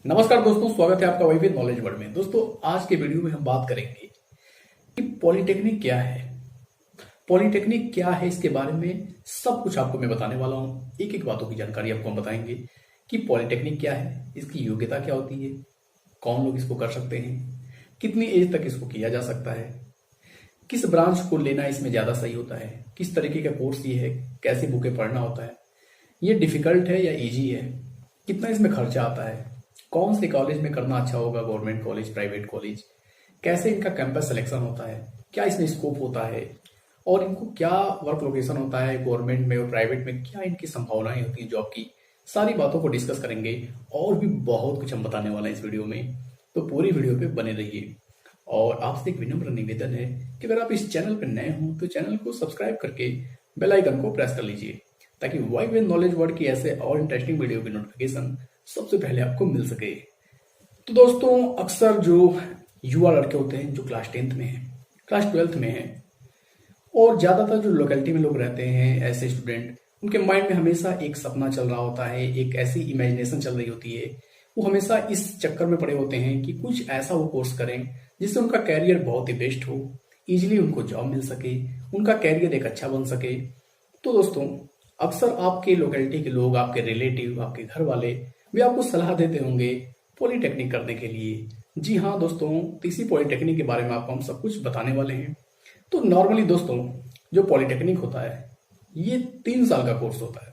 नमस्कार दोस्तों, स्वागत है आपका वही विद नॉलेज वर्ड में। दोस्तों, आज के वीडियो में हम बात करेंगे कि पॉलिटेक्निक क्या है। पॉलिटेक्निक क्या है, इसके बारे में सब कुछ आपको मैं बताने वाला हूं। एक एक बातों की जानकारी आपको हम बताएंगे कि पॉलिटेक्निक क्या है, इसकी योग्यता क्या होती है, कौन लोग इसको कर सकते हैं, कितनी एज तक इसको किया जा सकता है, किस ब्रांच को लेना इसमें ज्यादा सही होता है, किस तरीके का कोर्स ये है, कैसी बुकें पढ़ना होता है, ये डिफिकल्ट है या इजी है, कितना इसमें खर्चा आता है, कौन से कॉलेज में करना अच्छा होगा, गवर्नमेंट कॉलेज, प्राइवेट कॉलेज, कैसे इनका कैंपस सिलेक्शन होता है, क्या इसमें स्कोप होता है और इनको क्या वर्क लोकेशन होता है गवर्नमेंट में और प्राइवेट में, क्या इनकी संभावनाएं होती है जॉब की, सारी बातों को डिस्कस करेंगे। और भी बहुत कुछ हम बताने वाले हैं इस वीडियो में, तो पूरी वीडियो पे बने रहिए। और आपसे एक विनम्र निवेदन है कि अगर आप इस चैनल पर नए हो तो चैनल को सब्सक्राइब करके बेल आइकन को प्रेस कर लीजिए, ताकि वाई विद नॉलेज वर्ड की ऐसे और इंटरेस्टिंग वीडियो की नोटिफिकेशन सबसे पहले आपको मिल सके। तो दोस्तों, अक्सर जो युवा लड़के होते हैं जो क्लास 10th में हैं, क्लास 12th में हैं, और ज्यादातर जो लोकेलिटी में लोग रहते हैं ऐसे स्टूडेंट, उनके माइंड में हमेशा एक सपना चल रहा होता है, एक ऐसी इमेजिनेशन चल रही होती है। वो हमेशा इस चक्कर में पड़े होते हैं कि कुछ ऐसा वो कोर्स करें जिससे उनका कैरियर बहुत ही बेस्ट हो, इजीली उनको जॉब मिल सके, उनका कैरियर एक अच्छा बन सके। तो दोस्तों, अक्सर आपके लोकेलिटी के लोग, आपके रिलेटिव, आपके घर वाले भी आपको सलाह देते होंगे पॉलिटेक्निक करने के लिए। जी हाँ दोस्तों, इसी पॉलिटेक्निक के बारे में आपको हम सब कुछ बताने वाले हैं। तो नॉर्मली दोस्तों, जो पॉलिटेक्निक होता है ये 3 साल का कोर्स होता है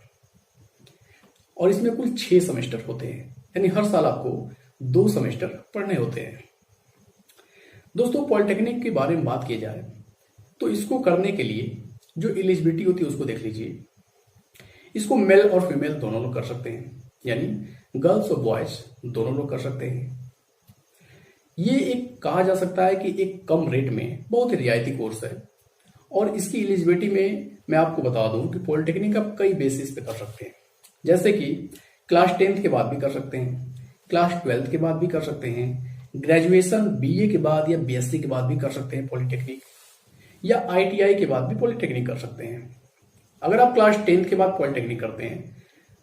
और इसमें कुल 6 सेमेस्टर होते हैं, यानी हर साल आपको 2 सेमेस्टर पढ़ने होते हैं। दोस्तों, पॉलिटेक्निक के बारे में बात की जाए तो इसको करने के लिए जो एलिजिबिलिटी होती है उसको देख लीजिए। इसको मेल और फीमेल दोनों लोग कर सकते हैं, यानी गर्ल्स और बॉयज दोनों लोग कर सकते हैं। ये एक कहा जा सकता है कि एक कम रेट में बहुत ही रियायती कोर्स है। और इसकी एलिजिबिलिटी में मैं आपको बता दूं कि पॉलिटेक्निक आप कई बेसिस पे कर सकते हैं, जैसे कि क्लास 10th के बाद भी कर सकते हैं, क्लास 12th के बाद भी कर सकते हैं, ग्रेजुएशन बीए के बाद या बीएससी के बाद भी कर सकते हैं पॉलिटेक्निक, या आईटीआई के बाद भी पॉलिटेक्निक कर सकते हैं। अगर आप क्लास 10th के बाद पॉलिटेक्निक करते हैं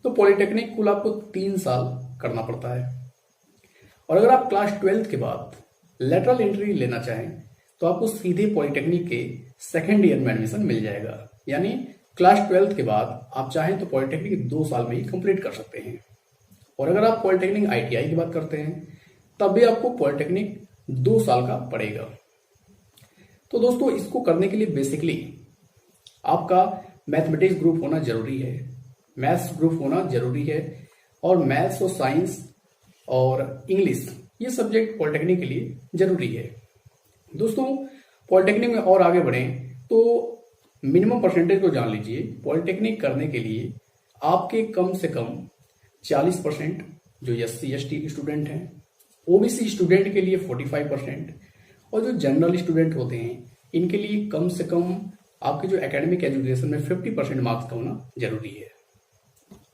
तो पॉलिटेक्निक कुल आपको 3 साल करना पड़ता है। और अगर आप क्लास 12th के बाद लेटरल एंट्री लेना चाहें तो आपको सीधे पॉलिटेक्निक के सेकेंड ईयर में एडमिशन मिल जाएगा। यानी क्लास 12th के बाद आप चाहें तो पॉलिटेक्निक 2 साल में ही कंप्लीट कर सकते हैं। और अगर आप पॉलिटेक्निक आईटीआई की बात करते हैं तब भी आपको पॉलिटेक्निक 2 साल का पड़ेगा। तो दोस्तों, इसको करने के लिए बेसिकली आपका मैथमेटिक्स ग्रुप होना जरूरी है, मैथ्स ग्रुप होना जरूरी है, और मैथ्स और साइंस और इंग्लिश ये सब्जेक्ट पॉलिटेक्निक के लिए जरूरी है। दोस्तों, पॉलिटेक्निक में और आगे बढ़ें तो मिनिमम परसेंटेज को जान लीजिए। पॉलिटेक्निक करने के लिए आपके कम से कम 40% जो SC/ST स्टूडेंट हैं, ओबीसी स्टूडेंट के लिए 45%, और जो जनरल स्टूडेंट होते हैं इनके लिए कम से कम आपके जो एकेडमिक एजुकेशन में 50% मार्क्स का होना जरूरी है।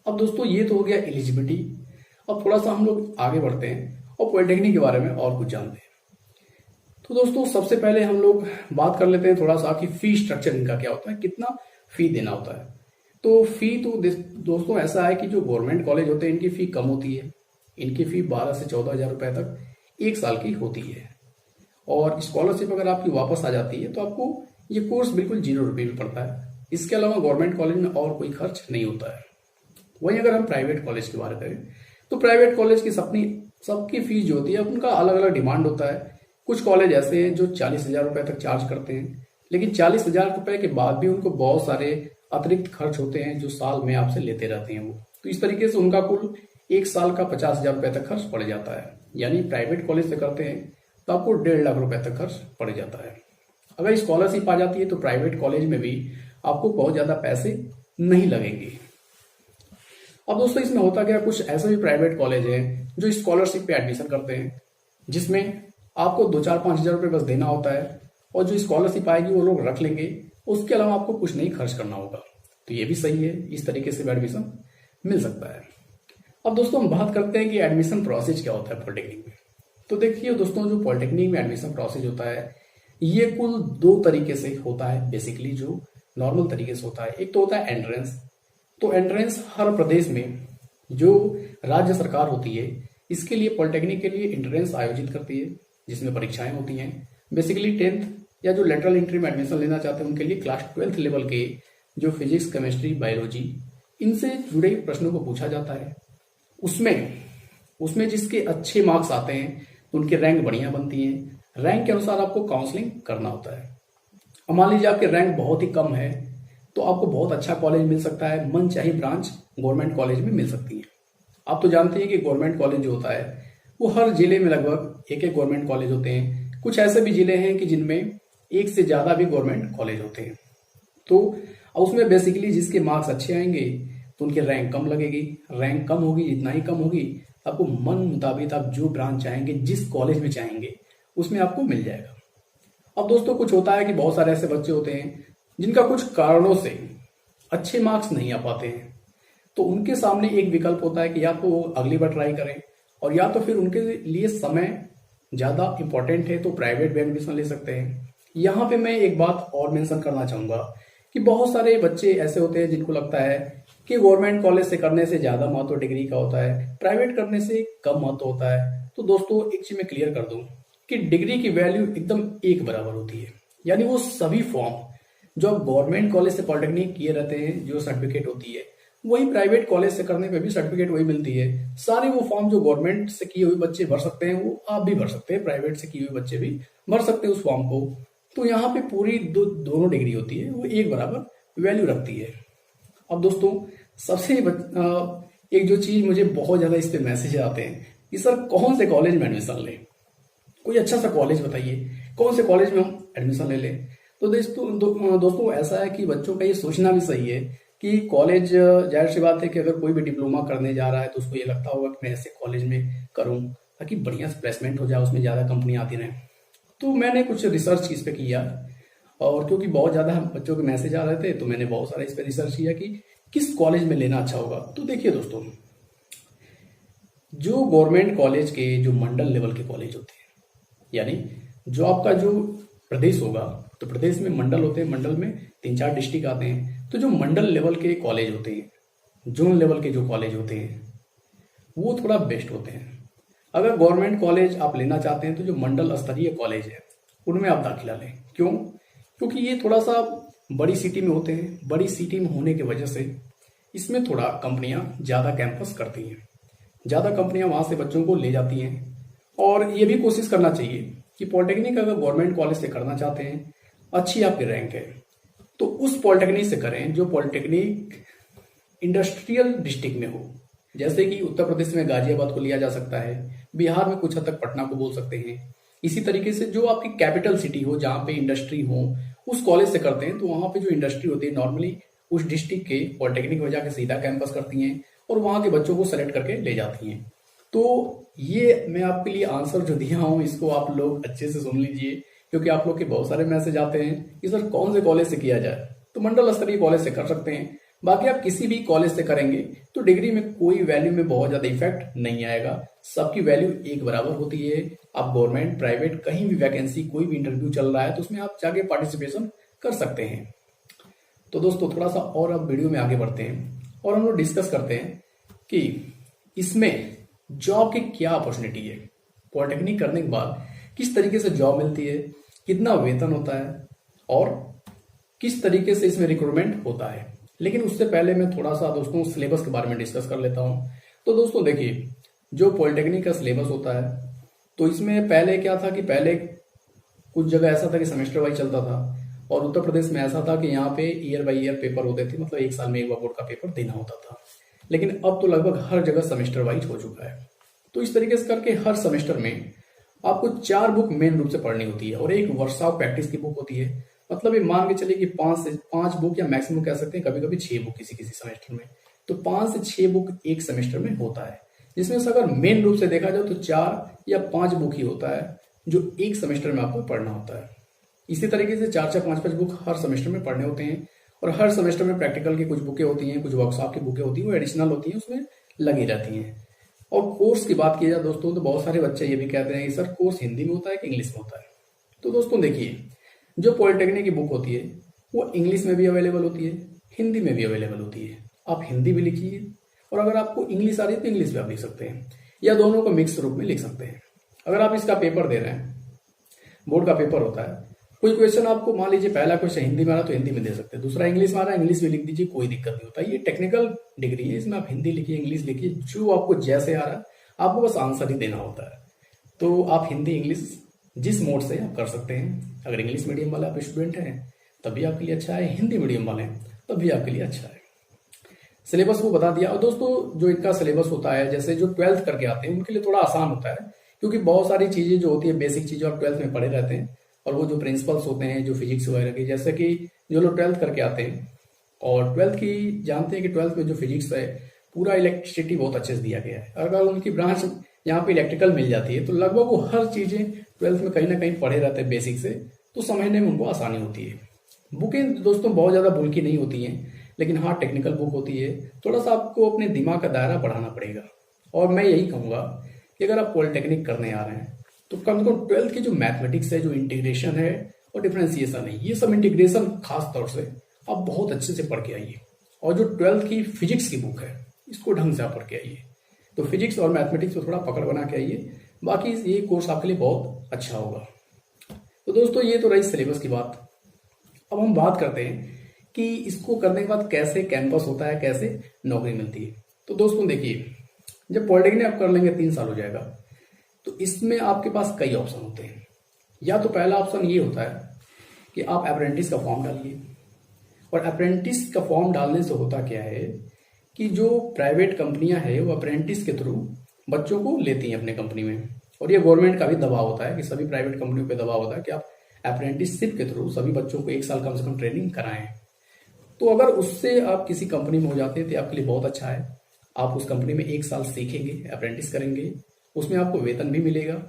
अब दोस्तों, ये तो हो गया एलिजिबिलिटी। अब थोड़ा सा हम लोग आगे बढ़ते हैं और पॉलिटेक्निक के बारे में और कुछ जानते हैं। तो दोस्तों, सबसे पहले हम लोग बात कर लेते हैं थोड़ा सा कि फी स्ट्रक्चर इनका क्या होता है, कितना फी देना होता है। तो फी तो दोस्तों ऐसा है कि जो गवर्नमेंट कॉलेज होते हैं इनकी फी कम होती है। इनकी फी 12 से 14 हजार रुपए तक 1 साल की होती है। और स्कॉलरशिप अगर आपकी वापस आ जाती है तो आपको ये कोर्स बिल्कुल 0 रुपये में पड़ता है। इसके अलावा गवर्नमेंट कॉलेज में और कोई खर्च नहीं होता है। वहीं अगर हम प्राइवेट कॉलेज की बात करें तो प्राइवेट कॉलेज की सबकी फीस जो होती है उनका अलग अलग डिमांड होता है। कुछ कॉलेज ऐसे हैं जो 40 हजार रुपए तक चार्ज करते हैं, लेकिन 40 हजार रुपए के बाद भी उनको बहुत सारे अतिरिक्त खर्च होते हैं जो साल में आपसे लेते रहते हैं वो। तो इस तरीके से उनका कुल 1 साल का 50 हजार रुपए तक खर्च पड़ जाता है। यानी प्राइवेट कॉलेज से करते हैं तो आपको 1.5 लाख रुपए तक खर्च पड़ जाता है। अगर स्कॉलरशिप आ जाती है तो प्राइवेट कॉलेज में भी आपको बहुत ज्यादा पैसे नहीं लगेंगे। अब दोस्तों, इसमें होता क्या, कुछ ऐसे भी प्राइवेट कॉलेज हैं जो स्कॉलरशिप पे एडमिशन करते हैं, जिसमें आपको 2-4-5 हजार रुपये बस देना होता है, और जो स्कॉलरशिप आएगी वो लोग रख लेंगे। उसके अलावा आपको कुछ नहीं खर्च करना होगा। तो ये भी सही है, इस तरीके से भी एडमिशन मिल सकता है। अब दोस्तों, हम बात करते हैं कि एडमिशन प्रोसेस क्या होता है पॉलिटेक्निक में। तो देखिए दोस्तों, जो पॉलिटेक्निक में एडमिशन प्रोसेस होता है ये कुल 2 तरीके से होता है। बेसिकली जो नॉर्मल तरीके से होता है, एक तो होता है एंट्रेंस। तो एंट्रेंस हर प्रदेश में जो राज्य सरकार होती है इसके लिए पॉलिटेक्निक के लिए एंट्रेंस आयोजित करती है, जिसमें परीक्षाएं होती हैं। बेसिकली 10th या जो लेटरल एंट्री में एडमिशन लेना चाहते हैं उनके लिए क्लास 12th लेवल के जो फिजिक्स, केमिस्ट्री, बायोलॉजी इनसे जुड़े प्रश्नों को पूछा जाता है। उसमें उसमें जिसके अच्छे मार्क्स आते हैं तो उनकी रैंक बढ़िया बनती है। रैंक के अनुसार आपको काउंसलिंग करना होता है। अब मान लीजिए आपके रैंक बहुत ही कम है तो आपको बहुत अच्छा कॉलेज मिल सकता है, मनचाही ब्रांच गवर्नमेंट कॉलेज में मिल सकती है। आप तो जानते हैं कि गवर्नमेंट कॉलेज जो होता है वो हर जिले में लगभग एक एक गवर्नमेंट कॉलेज होते हैं। कुछ ऐसे भी जिले हैं कि जिनमें एक से ज्यादा भी गवर्नमेंट कॉलेज होते हैं। तो उसमें बेसिकली जिसके मार्क्स अच्छे आएंगे तो उनकी रैंक कम लगेगी। रैंक कम होगी, जितना ही कम होगी आपको मन मुताबिक आप जो ब्रांच चाहेंगे, जिस कॉलेज में चाहेंगे उसमें आपको मिल जाएगा। अब दोस्तों कुछ होता है कि बहुत सारे ऐसे बच्चे होते हैं जिनका कुछ कारणों से अच्छे मार्क्स नहीं आ पाते हैं, तो उनके सामने एक विकल्प होता है कि या तो वो अगली बार ट्राई करें और या तो फिर उनके लिए समय ज्यादा इंपॉर्टेंट है तो प्राइवेट में एडमिशन ले सकते हैं। यहाँ पे मैं एक बात और मेंशन करना चाहूंगा कि बहुत सारे बच्चे ऐसे होते हैं जिनको लगता है कि गवर्नमेंट कॉलेज से करने से ज्यादा महत्व डिग्री का होता है, प्राइवेट करने से कम महत्व होता है। तो दोस्तों एक चीज मैं क्लियर कर दूं कि डिग्री की वैल्यू एकदम एक बराबर होती है। यानी वो सभी फॉर्म जो आप गवर्नमेंट कॉलेज से पॉलिटेक्निक किए रहते हैं, जो सर्टिफिकेट होती है, वही प्राइवेट कॉलेज से करने पे भी सर्टिफिकेट वही मिलती है। सारे वो फॉर्म जो गवर्नमेंट से किए हुए बच्चे भर सकते हैं वो आप भी भर सकते हैं, प्राइवेट से किए हुए बच्चे भी भर सकते हैं उस फॉर्म को। तो यहाँ पे पूरी दोनों डिग्री होती है, वो एक बराबर वैल्यू रखती है। अब दोस्तों सबसे एक जो चीज मुझे बहुत ज्यादा इस पे मैसेज आते हैं कि सर कौन से कॉलेज में एडमिशन लें, कोई अच्छा सा कॉलेज बताइए, कौन से कॉलेज में हम एडमिशन ले लें। तो दोस्तों ऐसा है कि बच्चों का ये सोचना भी सही है कि कॉलेज, जाहिर सी बात है कि अगर कोई भी डिप्लोमा करने जा रहा है तो उसको ये लगता होगा कि मैं ऐसे कॉलेज में करूं ताकि बढ़िया से प्लेसमेंट हो जाए, उसमें ज्यादा कंपनी आती रहे। तो मैंने कुछ रिसर्च इस पे किया और क्योंकि बहुत ज्यादा बच्चों के मैसेज आ रहे थे तो मैंने बहुत सारा इस पे रिसर्च किया कि किस कॉलेज में लेना अच्छा होगा। तो देखिए दोस्तों, जो गवर्नमेंट कॉलेज के जो मंडल लेवल के कॉलेज होते हैं, यानी जो आपका जो प्रदेश होगा तो प्रदेश में मंडल होते हैं, मंडल में 3-4 डिस्ट्रिक्ट आते हैं। तो जो मंडल लेवल के कॉलेज होते हैं, जोन लेवल के जो कॉलेज होते हैं, वो थोड़ा बेस्ट होते हैं। अगर गवर्नमेंट कॉलेज आप लेना चाहते हैं तो जो मंडल स्तरीय कॉलेज है उनमें आप दाखिला लें। क्यों? क्योंकि ये थोड़ा सा बड़ी सिटी में होते हैं। बड़ी सिटी में होने की वजह से इसमें थोड़ा कंपनियां ज्यादा कैंपस करती हैं, ज्यादा कंपनियां वहां से बच्चों को ले जाती हैं। और ये भी कोशिश करना चाहिए कि पॉलिटेक्निक अगर गवर्नमेंट कॉलेज से करना चाहते हैं, अच्छी आपकी रैंक है, तो उस पॉलिटेक्निक से करें जो पॉलिटेक्निक इंडस्ट्रियल डिस्ट्रिक्ट में हो। जैसे कि उत्तर प्रदेश में गाजियाबाद को लिया जा सकता है, बिहार में कुछ हद तक पटना को बोल सकते हैं। इसी तरीके से जो आपकी कैपिटल सिटी हो, जहां पे इंडस्ट्री हो, उस कॉलेज से करते हैं तो वहां पे जो इंडस्ट्री होती है नॉर्मली उस डिस्ट्रिक्ट के पॉलिटेक्निक में जाकर सीधा कैंपस करती हैं और वहां के बच्चों को सेलेक्ट करके ले जाती हैं। तो ये मैं आपके लिए आंसर जो दिया हूं इसको आप लोग अच्छे से सुन लीजिए, क्योंकि आप लोग के बहुत सारे मैसेज आते हैं कि सर कौन से कॉलेज से किया जाए। तो मंडल स्तरीय कॉलेज से कर सकते हैं। बाकी आप किसी भी कॉलेज से करेंगे तो डिग्री में कोई वैल्यू में बहुत ज्यादा इफेक्ट नहीं आएगा, सबकी वैल्यू एक बराबर होती है। आप गवर्नमेंट, प्राइवेट, कहीं भी वैकेंसी, कोई भी इंटरव्यू चल रहा है तो उसमें आप जाके पार्टिसिपेशन कर सकते हैं। तो दोस्तों थोड़ा सा और अब वीडियो में आगे बढ़ते हैं और हम लोग डिस्कस करते हैं कि इसमें जॉब की क्या अपॉर्चुनिटी है, पॉलिटेक्निक करने के बाद किस तरीके से जॉब मिलती है, कितना वेतन होता है और किस तरीके से इसमें रिक्रूटमेंट होता है। लेकिन उससे पहले मैं थोड़ा सा दोस्तों सिलेबस के बारे में डिस्कस कर लेता हूं। तो दोस्तों देखिए, जो पॉलिटेक्निक का सिलेबस होता है तो इसमें पहले क्या था कि पहले कुछ जगह ऐसा था कि सेमेस्टर वाइज चलता था और उत्तर प्रदेश में ऐसा था कि यहाँ पे ईयर बाई ईयर पेपर होते थे, मतलब एक साल में एक बार बोर्ड का पेपर देना होता था। लेकिन अब तो लगभग हर जगह सेमेस्टर वाइज हो चुका है। तो इस तरीके से करके हर सेमेस्टर में आपको 4 बुक मेन रूप से पढ़नी होती है और एक वर्कशॉप प्रैक्टिस की बुक होती है। मतलब ये मान के चलिए कि 5 बुक या मैक्सिमम कह सकते हैं कभी कभी 6 बुक किसी किसी सेमेस्टर में। तो 5 से 6 बुक एक सेमेस्टर में होता है, जिसमें से अगर मेन रूप से देखा जाए तो 4 या 5 बुक ही होता है जो एक सेमेस्टर में आपको पढ़ना होता है। इसी तरीके से 4-4, 5-5 बुक हर सेमेस्टर में पढ़ने होते हैं और हर सेमेस्टर में प्रैक्टिकल की कुछ बुकें होती हैं, कुछ वर्कशॉप की बुकें होती हैं, वो एडिशनल होती हैं, उसमें लगी रहती हैं। और कोर्स की बात की जाए दोस्तों तो बहुत सारे बच्चे ये भी कहते हैं कि सर कोर्स हिंदी में होता है कि इंग्लिश में होता है। तो दोस्तों देखिए, जो पॉलिटेक्निक की बुक होती है वो इंग्लिश में भी अवेलेबल होती है, हिंदी में भी अवेलेबल होती है। आप हिंदी भी लिखिए और अगर आपको इंग्लिश आ रही है तो इंग्लिश भी आप लिख सकते हैं। या दोनों को मिक्स रूप में लिख सकते हैं। अगर आप इसका पेपर दे रहे हैं, बोर्ड का पेपर होता है, कोई क्वेश्चन आपको मान लीजिए पहला क्वेश्चन हिंदी में आ रहा तो हिंदी में दे सकते हैं, दूसरा इंग्लिश में आ रहा है इंग्लिश में लिख दीजिए, कोई दिक्कत नहीं होता। ये टेक्निकल डिग्री है, इसमें आप हिंदी लिखिए इंग्लिश लिखिए, जो आपको जैसे आ रहा है आपको बस आंसर ही देना होता है। तो आप हिंदी इंग्लिश जिस मोड से आप कर सकते हैं। अगर इंग्लिश मीडियम वाले आप स्टूडेंट हैं तब भी आपके लिए अच्छा है, हिंदी मीडियम वाले हैं तब भी आपके लिए अच्छा है। सिलेबस को बता दिया। और दोस्तों जो इनका सिलेबस होता है, जैसे जो 12th करके आते हैं उनके लिए थोड़ा आसान होता है, क्योंकि बहुत सारी चीजें जो होती है बेसिक चीजें आप 12th में पढ़े रहते हैं, और वो जो प्रिंसिपल्स होते हैं जो फिजिक्स वगैरह की, जैसे कि जो लोग 12th करके आते हैं और 12th की जानते हैं कि 12th में जो फिजिक्स है पूरा इलेक्ट्रिसिटी बहुत अच्छे से दिया गया है। अगर उनकी ब्रांच यहाँ पे इलेक्ट्रिकल मिल जाती है तो लगभग वो हर चीजें 12th में कहीं ना कहीं पढ़े रहते हैं बेसिक से, तो समझने में उनको आसानी होती है। बुकें दोस्तों बहुत ज्यादा बुल्की नहीं होती हैं, लेकिन हाँ टेक्निकल बुक होती है। थोड़ा सा आपको अपने दिमाग का दायरा बढ़ाना पड़ेगा। और मैं यही कहूंगा कि अगर आप पॉलिटेक्निक करने आ रहे हैं तो कम से कम 12th की जो मैथमेटिक्स है, जो इंटीग्रेशन है और डिफरेंशिएशन है, ये सब इंटीग्रेशन खास तौर से आप बहुत अच्छे से पढ़ के आइए। और जो 12th की फिजिक्स की बुक है इसको ढंग से आप पढ़ के आइए। तो फिजिक्स और मैथमेटिक्स में थोड़ा पकड़ बना के आइए, बाकी ये कोर्स आपके लिए बहुत अच्छा होगा। तो दोस्तों ये तो रही सिलेबस की बात। अब हम बात करते हैं कि इसको करने के बाद कैसे कैंपस होता है, कैसे नौकरी मिलती है। तो दोस्तों देखिए, जब पॉलिटेक्निक आप कर लेंगे 3 साल हो जाएगा, तो इसमें आपके पास कई ऑप्शन होते हैं। या तो पहला ऑप्शन ये होता है कि आप अप्रेंटिस का फॉर्म डालिए। और अप्रेंटिस का फॉर्म डालने से होता क्या है कि जो प्राइवेट कंपनियां हैं वो अप्रेंटिस के थ्रू बच्चों को लेती हैं अपने कंपनी में। और ये गवर्नमेंट का भी दबाव होता है कि सभी प्राइवेट कंपनियों पे दबाव होता है कि आप अप्रेंटिसशिप के थ्रू सभी बच्चों को 1 साल कम से कम ट्रेनिंग कराएं। तो अगर उससे आप किसी कंपनी में हो जाते हैं तो आपके लिए बहुत अच्छा है। आप उस कंपनी में 1 साल सीखेंगे, अप्रेंटिस करेंगे, उसमें आपको वेतन भी मिलेगा।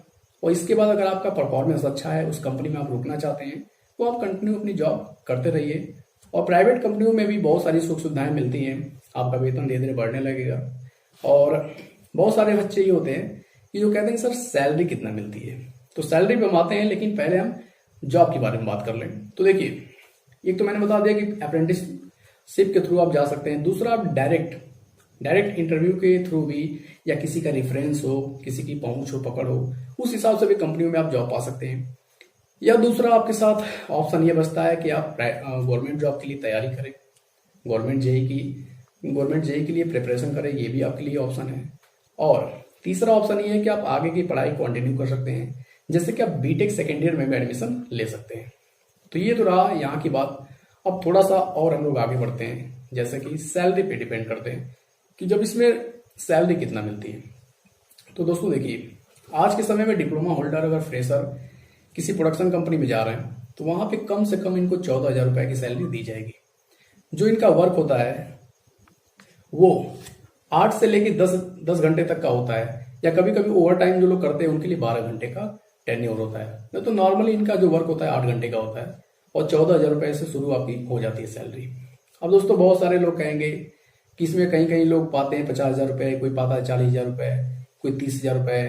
और इसके बाद अगर आपका परफॉर्मेंस अच्छा है, उस कंपनी में आप रुकना चाहते हैं, तो आप कंटिन्यू अपनी जॉब करते रहिए। और प्राइवेट कंपनियों में भी बहुत सारी सुख सुविधाएं मिलती हैं, आपका वेतन धीरे धीरे बढ़ने लगेगा। और बहुत सारे बच्चे ये होते हैं कि जो कहते हैं सर सैलरी कितना मिलती है। तो सैलरी पे हम आते हैं, लेकिन पहले हम जॉब के बारे में बात कर लें। तो देखिए, एक तो मैंने बता दिया कि अप्रेंटिसशिप के थ्रू आप जा सकते हैं। दूसरा, आप डायरेक्ट इंटरव्यू के थ्रू भी, या किसी का रेफरेंस हो, किसी की पहुंच हो, पकड़ हो, उस हिसाब से भी कंपनियों में आप जॉब पा सकते हैं। या दूसरा आपके साथ ऑप्शन ये बचता है कि आप गवर्नमेंट जॉब के लिए तैयारी करें, गवर्नमेंट जेई के लिए प्रिपरेशन करें, ये भी आपके लिए ऑप्शन है। और तीसरा ऑप्शन ये है कि आप आगे की पढ़ाई कंटिन्यू कर सकते हैं, जैसे कि आप बीटेक सेकेंड ईयर में भी एडमिशन ले सकते हैं। तो ये तो रहा यहाँ की बात। अब थोड़ा सा और हम लोग आगे बढ़ते हैं, जैसे कि सैलरी पे डिपेंड करते हैं कि जब इसमें सैलरी कितना मिलती है। तो दोस्तों देखिए, आज के समय में डिप्लोमा होल्डर अगर फ्रेशर किसी प्रोडक्शन कंपनी में जा रहे हैं तो वहां पे कम से कम इनको 14,000 रुपए की सैलरी दी जाएगी। जो इनका वर्क होता है वो 8 से लेके 10 घंटे तक का होता है, या कभी कभी ओवर टाइम जो लोग करते हैं उनके लिए 12 घंटे का टेन्योर होता है। नहीं तो नॉर्मली इनका जो वर्क होता है 8 घंटे का होता है, और 14,000 रुपए से शुरू आपकी हो जाती है सैलरी। अब दोस्तों बहुत सारे लोग कहेंगे कि इसमें कहीं कहीं लोग पाते हैं 50,000 रुपए, कोई पाता है 40,000 रुपए, कोई 30,000 रुपए,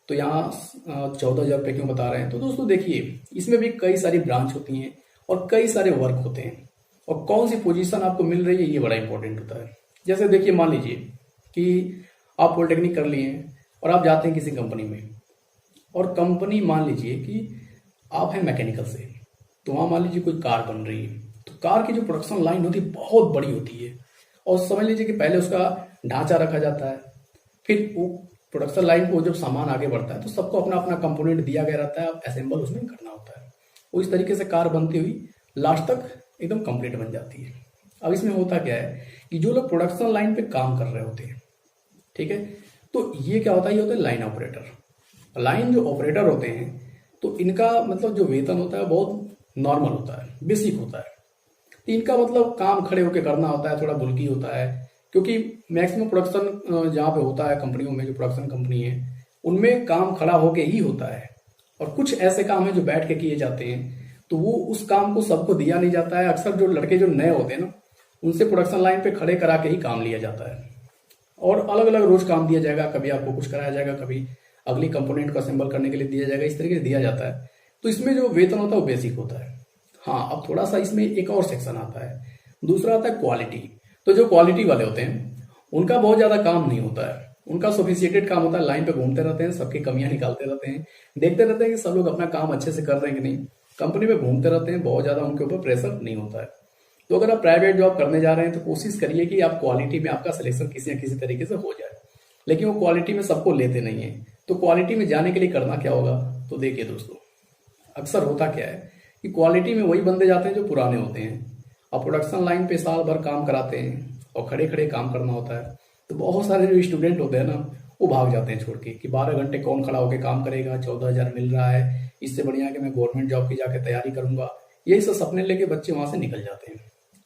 तो यहाँ 14,000 रुपए क्यों बता रहे हैं। तो दोस्तों देखिए, इसमें भी कई सारी ब्रांच होती हैं और कई सारे वर्क होते हैं, और कौन सी पोजीशन आपको मिल रही है ये बड़ा इंपॉर्टेंट होता है। जैसे देखिए, मान लीजिए कि आप पॉलिटेक्निक कर लिए हैं और आप जाते हैं किसी कंपनी में, और कंपनी मान लीजिए कि आप हैं मैकेनिकल से, तो वहां मान लीजिए कोई कार बन रही है, तो कार की जो प्रोडक्शन लाइन होती है बहुत बड़ी होती है, और समझ लीजिए कि पहले उसका ढांचा रखा जाता है, फिर वो प्रोडक्शन लाइन को जब सामान आगे बढ़ता है तो सबको अपना अपना कंपोनेंट दिया गया रहता है, अब असेंबल उसमें करना होता है। वो इस तरीके से कार बनती हुई लास्ट तक एकदम कंप्लीट बन जाती है। अब इसमें होता क्या है कि जो लोग प्रोडक्शन लाइन पे काम कर रहे होते हैं, ठीक है, तो ये क्या होता है, ये होता है लाइन ऑपरेटर। लाइन जो ऑपरेटर होते हैं तो इनका मतलब जो वेतन होता है बहुत नॉर्मल होता है, बेसिक होता है। इनका मतलब काम खड़े होकर करना होता है, थोड़ा बुल्की होता है, क्योंकि मैक्सिमम प्रोडक्शन जहाँ पे होता है कंपनियों में, जो प्रोडक्शन कंपनी है उनमें काम खड़ा होके ही होता है। और कुछ ऐसे काम है जो बैठ के किए जाते हैं, तो वो उस काम को सबको दिया नहीं जाता है। अक्सर जो लड़के जो नए होते हैं ना, उनसे प्रोडक्शन लाइन पे खड़े करा के ही काम लिया जाता है, और अलग अलग रोज काम दिया जाएगा। कभी आपको कुछ कराया जाएगा, कभी अगली कंपोनेंट को असेंबल करने के लिए दिया जाएगा, इस तरीके से दिया जाता है। तो इसमें जो वेतन होता है वो बेसिक होता है। हाँ, अब थोड़ा सा इसमें एक और सेक्शन आता है, दूसरा आता है क्वालिटी। तो जो क्वालिटी वाले होते हैं उनका बहुत ज्यादा काम नहीं होता है, उनका सोफिस्टिकेटेड काम होता है, लाइन पे घूमते रहते हैं, सबकी कमियां निकालते रहते हैं, देखते रहते हैं कि सब लोग अपना काम अच्छे से कर रहे हैं कि नहीं, कंपनी में घूमते रहते हैं, बहुत ज्यादा उनके ऊपर प्रेशर नहीं होता है। तो अगर आप प्राइवेट जॉब करने जा रहे हैं तो कोशिश करिए कि आप क्वालिटी में आपका सिलेक्शन किसी न किसी तरीके से हो जाए, लेकिन वो क्वालिटी में सबको लेते नहीं है। तो क्वालिटी में जाने के लिए करना क्या होगा, तो देखिए दोस्तों, अक्सर होता क्या है कि क्वालिटी में वही बंदे जाते हैं जो पुराने होते हैं। और प्रोडक्शन लाइन पे साल भर काम कराते हैं और खड़े खड़े काम करना होता है, तो बहुत सारे जो स्टूडेंट होते हैं ना, वो भाग जाते हैं छोड़ के कि 12 घंटे कौन खड़ा होकर काम करेगा, 14,000 मिल रहा है, इससे बढ़िया कि मैं गवर्नमेंट जॉब की जाके तैयारी करूंगा। यही सब सपने लेके बच्चे वहां से निकल जाते हैं।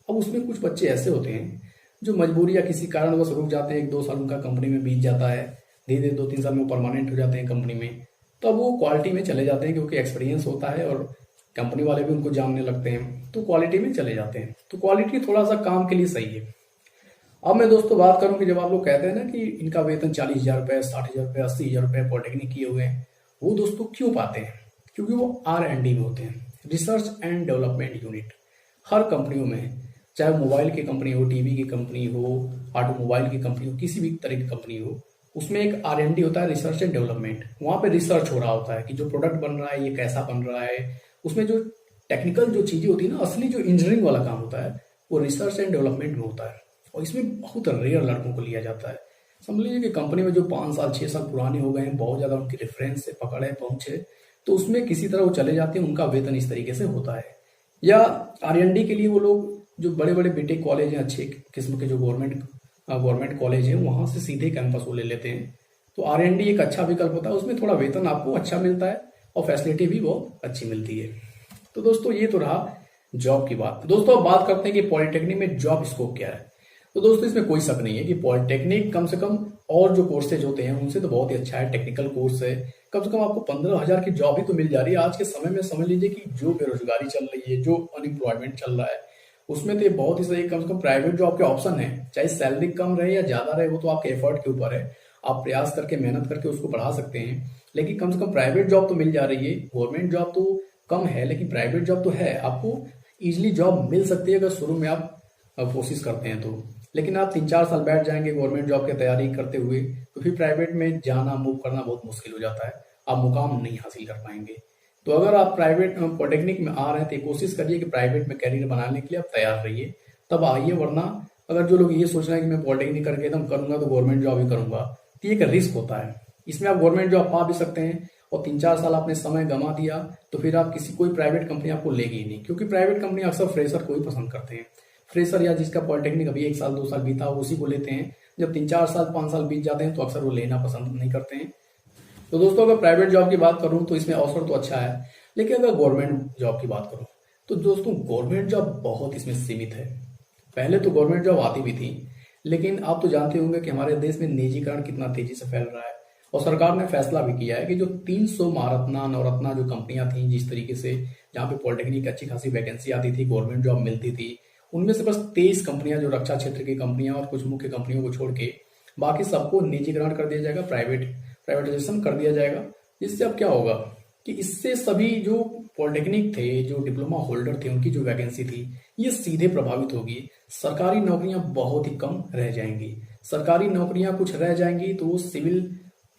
अब उसमें कुछ बच्चे ऐसे होते हैं जो मजबूरी या किसी कारणवश रुक जाते हैं, 1-2 साल उनका कंपनी में बीत जाता है, धीरे धीरे 2-3 साल में वो परमानेंट हो जाते हैं कंपनी में, तब वो क्वालिटी में चले जाते हैं क्योंकि एक्सपीरियंस होता है और कंपनी वाले भी उनको जानने लगते हैं, तो क्वालिटी में चले जाते हैं। तो क्वालिटी थोड़ा सा काम के लिए सही है। अब मैं दोस्तों बात करूं कि जब आप लोग कहते हैं ना कि इनका वेतन 40,000 रुपये, 60,000 रुपये, 80,000 रुपये पॉलिटेक्निक किए हुए हैं, वो दोस्तों क्यों पाते हैं? क्योंकि वो R&D में होते हैं, रिसर्च एंड डेवलपमेंट यूनिट। हर कंपनियों में, चाहे मोबाइल की कंपनी हो, टीवी की कंपनी हो, ऑटोमोबाइल की कंपनी हो, किसी भी तरह की कंपनी हो, उसमें एक R&D होता है, रिसर्च एंड डेवलपमेंट। वहां पे रिसर्च हो रहा होता है कि जो प्रोडक्ट बन रहा है ये कैसा बन रहा है। उसमें जो टेक्निकल जो चीजें होती है ना, असली जो इंजीनियरिंग वाला काम होता है वो रिसर्च एंड डेवलपमेंट में होता है। और इसमें बहुत रेयर लड़कों को लिया जाता है। समझ लीजिए कि कंपनी में जो 5 साल 6 साल पुराने हो गए हैं, बहुत ज्यादा उनकी रेफरेंस से पकड़ है, पहुंचे, तो उसमें किसी तरह वो चले जाते हैं, उनका वेतन इस तरीके से होता है। या R&D के लिए वो लोग जो बड़े बड़े बीटेक कॉलेज हैं, अच्छे किस्म के जो गवर्नमेंट कॉलेज हैं, वहां से सीधे कैंपस वो ले लेते हैं। तो R&D एक अच्छा विकल्प होता है, उसमें थोड़ा वेतन आपको अच्छा मिलता है और फैसिलिटी भी बहुत अच्छी मिलती है। तो दोस्तों ये तो रहा जॉब की बात। दोस्तों अब बात करते हैं कि पॉलिटेक्निक में जॉब स्कोप क्या है। तो दोस्तों इसमें कोई शक नहीं है कि पॉलिटेक्निक कम से कम और जो कोर्सेज होते हैं उनसे तो बहुत ही अच्छा है, टेक्निकल कोर्स है। कम से कम आपको 15,000 की जॉब ही तो मिल जा रही है आज के समय में। समझ लीजिए कि जो बेरोजगारी चल रही है, जो अनएम्प्लॉयमेंट चल रहा है, उसमें तो ये बहुत ही सही। कम से कम प्राइवेट जॉब के ऑप्शन है, चाहे सैलरी कम रहे या ज्यादा रहे, वो तो आपके एफर्ट के ऊपर है। आप प्रयास करके मेहनत करके उसको बढ़ा सकते हैं, लेकिन कम से कम प्राइवेट जॉब तो मिल जा रही है। गवर्नमेंट जॉब तो कम है, लेकिन प्राइवेट जॉब तो है, आपको इजिली जॉब मिल सकती है अगर शुरू में आप कोशिश करते हैं तो। लेकिन आप 3-4 साल बैठ जाएंगे गवर्नमेंट जॉब की तैयारी करते हुए, तो फिर प्राइवेट में जाना, मूव करना बहुत मुश्किल हो जाता है, आप मुकाम नहीं हासिल कर पाएंगे। तो अगर आप प्राइवेट पॉलिटेक्निक में आ रहे हैं तो कोशिश करिए कि प्राइवेट में कैरियर बनाने के लिए आप तैयार रहिए, तब आइए। वरना अगर जो लोग ये सोच रहे हैं कि मैं पॉलिटेक्निक करके एकदम करूंगा तो गवर्नमेंट जॉब ही करूंगा, तो ये एक रिस्क होता है। इसमें आप गवर्नमेंट जॉब पा भी सकते हैं और 3-4 साल आपने समय गंवा दिया तो फिर आप कोई प्राइवेट कंपनी आपको लेगी ही नहीं, क्योंकि प्राइवेट कंपनी अक्सर फ्रेशर को ही पसंद करते हैं। फ्रेशर या जिसका पॉलिटेक्निक अभी 1 साल 2 साल बीता हो, उसी को लेते हैं। जब 3-4 साल 5 साल बीत जाते हैं तो अक्सर वो लेना पसंद नहीं करते हैं। तो दोस्तों अगर प्राइवेट जॉब की बात करूं तो इसमें अवसर तो अच्छा है, लेकिन अगर गवर्नमेंट जॉब की बात करूं तो दोस्तों गवर्नमेंट जॉब बहुत इसमें सीमित है। पहले तो गवर्नमेंट जॉब आती भी थी, लेकिन आप तो जानते होंगे कि हमारे देश में निजीकरण कितना तेजी से फैल रहा है। और सरकार ने फैसला भी किया है कि जो 300 महारत्ना नवरत्ना जो कंपनियां थी, जिस तरीके से जहां पे पॉलिटेक्निक अच्छी खासी वैकेंसी आती थी, गवर्नमेंट जॉब मिलती थी, उनमें से बस 23 कंपनियां जो रक्षा क्षेत्र की कंपनियां और कुछ मुख्य कंपनियों को छोड़ के बाकी सबको निजीकरण कर दिया जाएगा, प्राइवेटाइजेशन कर दिया जाएगा। जिससे अब क्या होगा कि इससे सभी जो पॉलिटेक्निक थे, जो डिप्लोमा होल्डर थे, उनकी जो वैकेंसी थी ये सीधे प्रभावित होगी। सरकारी नौकरियां बहुत ही कम रह जाएंगी। सरकारी नौकरियां कुछ रह जाएंगी तो वो सिविल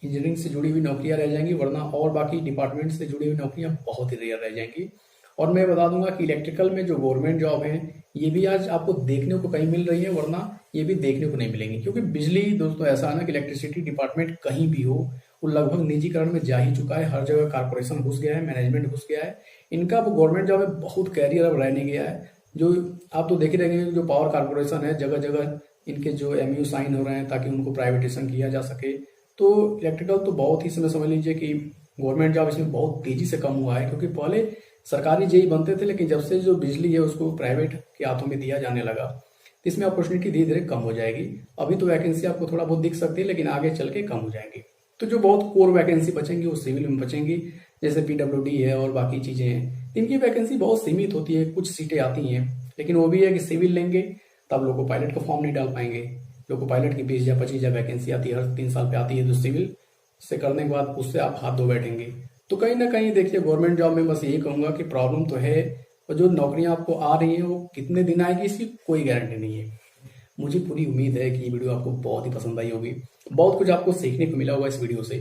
इंजीनियरिंग से जुड़ी हुई नौकरियां रह जाएंगी, वरना और बाकी डिपार्टमेंट से जुड़ी हुई नौकरियां बहुत ही रेयर रह जाएंगी। और मैं बता दूंगा कि इलेक्ट्रिकल में जो गवर्नमेंट जॉब है ये भी आज आपको देखने को कहीं मिल रही है, वरना ये भी देखने को नहीं मिलेंगी। क्योंकि बिजली दोस्तों ऐसा है ना कि इलेक्ट्रिसिटी डिपार्टमेंट कहीं भी हो वो लगभग निजीकरण में जा ही चुका है। हर जगह कारपोरेशन घुस गया है, मैनेजमेंट घुस गया है। इनका वो गवर्नमेंट जॉब में बहुत कैरियर अब रह नहीं गया है। जो आप तो देख ही रहेंगे, जो पावर कारपोरेशन है जगह जगह इनके जो MU साइन हो रहे हैं ताकि उनको प्राइवेटाइजेशन किया जा सके। तो इलेक्ट्रिकल तो बहुत ही समय समझ लीजिए कि गवर्नमेंट जॉब इसमें बहुत तेजी से कम हुआ है, क्योंकि पहले सरकारी जेई बनते थे, लेकिन जब से जो बिजली है उसको प्राइवेट के हाथों में दिया जाने लगा तो इसमें अपॉर्चुनिटी धीरे धीरे कम हो जाएगी। अभी तो वैकेंसी आपको थोड़ा बहुत दिख सकती है, लेकिन आगे चल के कम हो जाएंगी। तो जो बहुत कोर वैकेंसी बचेंगी वो सिविल में बचेंगी, जैसे PWD है और बाकी चीजें हैं। इनकी वैकेंसी बहुत सीमित होती है, कुछ सीटें आती हैं, लेकिन वो भी है कि सिविल लेंगे तब लोग को पायलट का फॉर्म नहीं डाल पाएंगे। लोग को पायलट की 20 या 25 वैकेंसी आती है, हर 3 साल पे आती है। तो सिविल से करने के बाद उससे आप हाथ धो बैठेंगे। तो कहीं ना कहीं देखिए गवर्नमेंट जॉब में बस यही कहूंगा कि प्रॉब्लम तो है, और जो नौकरियां आपको आ रही हैं वो कितने दिन आएगी इसकी कोई गारंटी नहीं है। मुझे पूरी उम्मीद है कि ये वीडियो आपको बहुत ही पसंद आई होगी, बहुत कुछ आपको सीखने को मिला होगा इस वीडियो से,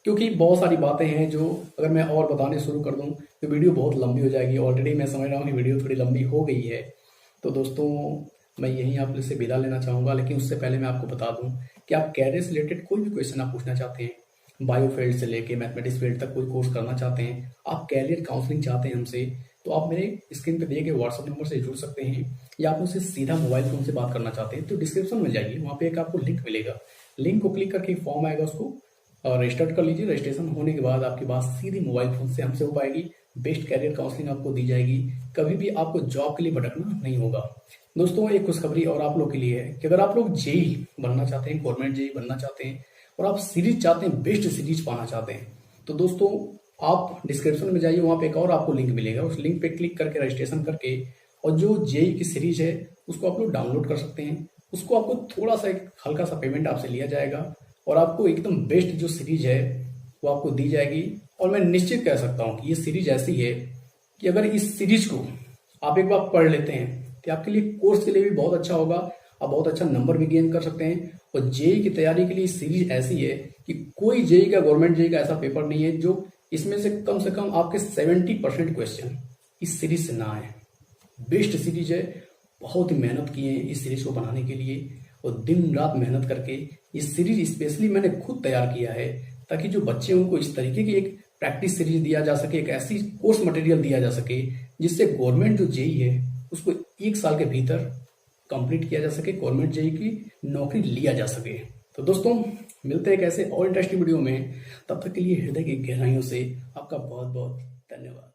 क्योंकि बहुत सारी बातें हैं जो अगर मैं और बताने शुरू कर दूं तो वीडियो बहुत लंबी हो जाएगी। ऑलरेडी मैं समझ रहा हूँ कि वीडियो थोड़ी लंबी हो गई है। तो दोस्तों मैं यहीं आप से विदा लेना चाहूँगा, लेकिन उससे पहले मैं आपको बता दूँ कि आप कैरियर से रिलेटेड कोई भी क्वेश्चन आप पूछना चाहते हैं, बायो फील्ड से लेके मैथमेटिक्स फील्ड तक कोई कोर्स करना चाहते हैं, आप कैरियर काउंसलिंग चाहते हैं हमसे, तो आप मेरे स्क्रीन पर दिए गए व्हाट्सएप नंबर से जुड़ सकते हैं, या आप मुझसे सीधा मोबाइल फोन से बात करना चाहते हैं तो डिस्क्रिप्शन में जाइए, वहाँ पे एक आपको लिंक मिलेगा, लिंक को क्लिक करके एक फॉर्म आएगा, उसको रजिस्टर कर लीजिए। रजिस्ट्रेशन होने के बाद आपकी बात सीधी मोबाइल फोन से हमसे हो पाएगी, बेस्ट कैरियर काउंसलिंग आपको दी जाएगी, कभी भी आपको जॉब के लिए भटकना नहीं होगा। दोस्तों एक खुशखबरी और आप लोग के लिए है कि अगर आप लोग जेई बनना चाहते हैं, गवर्नमेंट जेई बनना चाहते हैं और आप सीरीज चाहते हैं, बेस्ट सीरीज पाना चाहते हैं, तो दोस्तों आप डिस्क्रिप्शन में जाइए, वहाँ पे एक और आपको लिंक मिलेगा, उस लिंक पे क्लिक करके रजिस्ट्रेशन करके और जो जेई की सीरीज है उसको आप लोग डाउनलोड कर सकते हैं। उसको आपको थोड़ा सा एक हल्का सा पेमेंट आपसे लिया जाएगा और आपको एकदम बेस्ट जो सीरीज है वो आपको दी जाएगी। और मैं निश्चित कह सकता हूँ कि ये सीरीज ऐसी है कि अगर इस सीरीज को आप एक बार पढ़ लेते हैं तो आपके लिए कोर्स के लिए भी बहुत अच्छा होगा, आप बहुत अच्छा नंबर भी गेन कर सकते हैं। और जेई की तैयारी के लिए सीरीज ऐसी है कि कोई जेई का, गवर्नमेंट जेई का ऐसा पेपर नहीं है जो इसमें से कम आपके 70% क्वेश्चन इस सीरीज से ना आए। बेस्ट सीरीज है, बहुत ही मेहनत की है इस सीरीज को बनाने के लिए और दिन रात मेहनत करके ये सीरीज स्पेशली मैंने खुद तैयार किया है ताकि जो बच्चे उनको इस तरीके की एक प्रैक्टिस सीरीज दिया जा सके, एक ऐसी कोर्स मटेरियल दिया जा सके जिससे गवर्नमेंट जो जेई है उसको 1 साल के भीतर कंप्लीट किया जा सके, गवर्नमेंट जेई की नौकरी लिया जा सके। तो दोस्तों मिलते हैं एक ऐसे और इंटरेस्टिंग वीडियो में, तब तक के लिए हृदय की गहराइयों से आपका बहुत बहुत धन्यवाद।